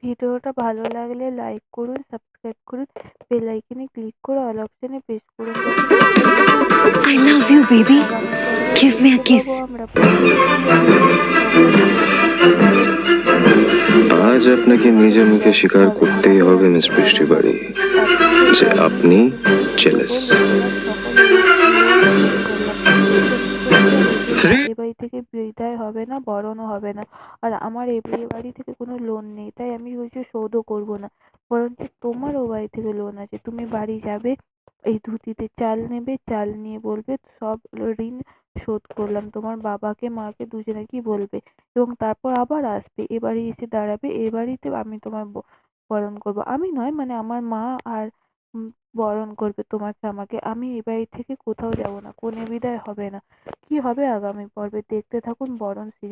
ভিডিওটা ভালো লাগলে লাইক করুন, সাবস্ক্রাইব করুন, বেল আইকনে ক্লিক করে অল অপশনে প্রেস করুন যাতে I love you, baby. আগামী পর্বে Give me a দেখতে kiss. পাবো আমরা আজ আপনাকে নিজের মুখে স্বীকার করতেই হবে মিস বৃষ্টি বাড়ি যে আপনি জেলাস। এ বাড়ি থেকে বিদায় হবে না, বরণও হবে না। আর আমার এ বাড়ি থেকে কোনো লোন নেই, তাই আমি কিছু শোধও করবো না, বরঞ্চ তোমার ও বাড়ি থেকে লোন আছে। তুমি বাড়ি যাবে, এই ধুতিতে চাল নেবে, চাল নিয়ে বলবে সব ঋণ শোধ করলাম। তোমার বাবাকে মাকে দুজনেকেই বলবে এবং তারপর আবার আসবে, এ বাড়ি এসে দাঁড়াবে। এ বাড়িতে আমি তোমায় বরণ করবো, আমি নয় মানে আমার মা আর বরণ করবে তোমাকে আমাকে। আমি এ বাড়ি থেকে কোথাও যাব না, কনে বিদায় হবে না। কি হবে আগামী পর্বে দেখতে থাকুন বরণ সিরিয়াল।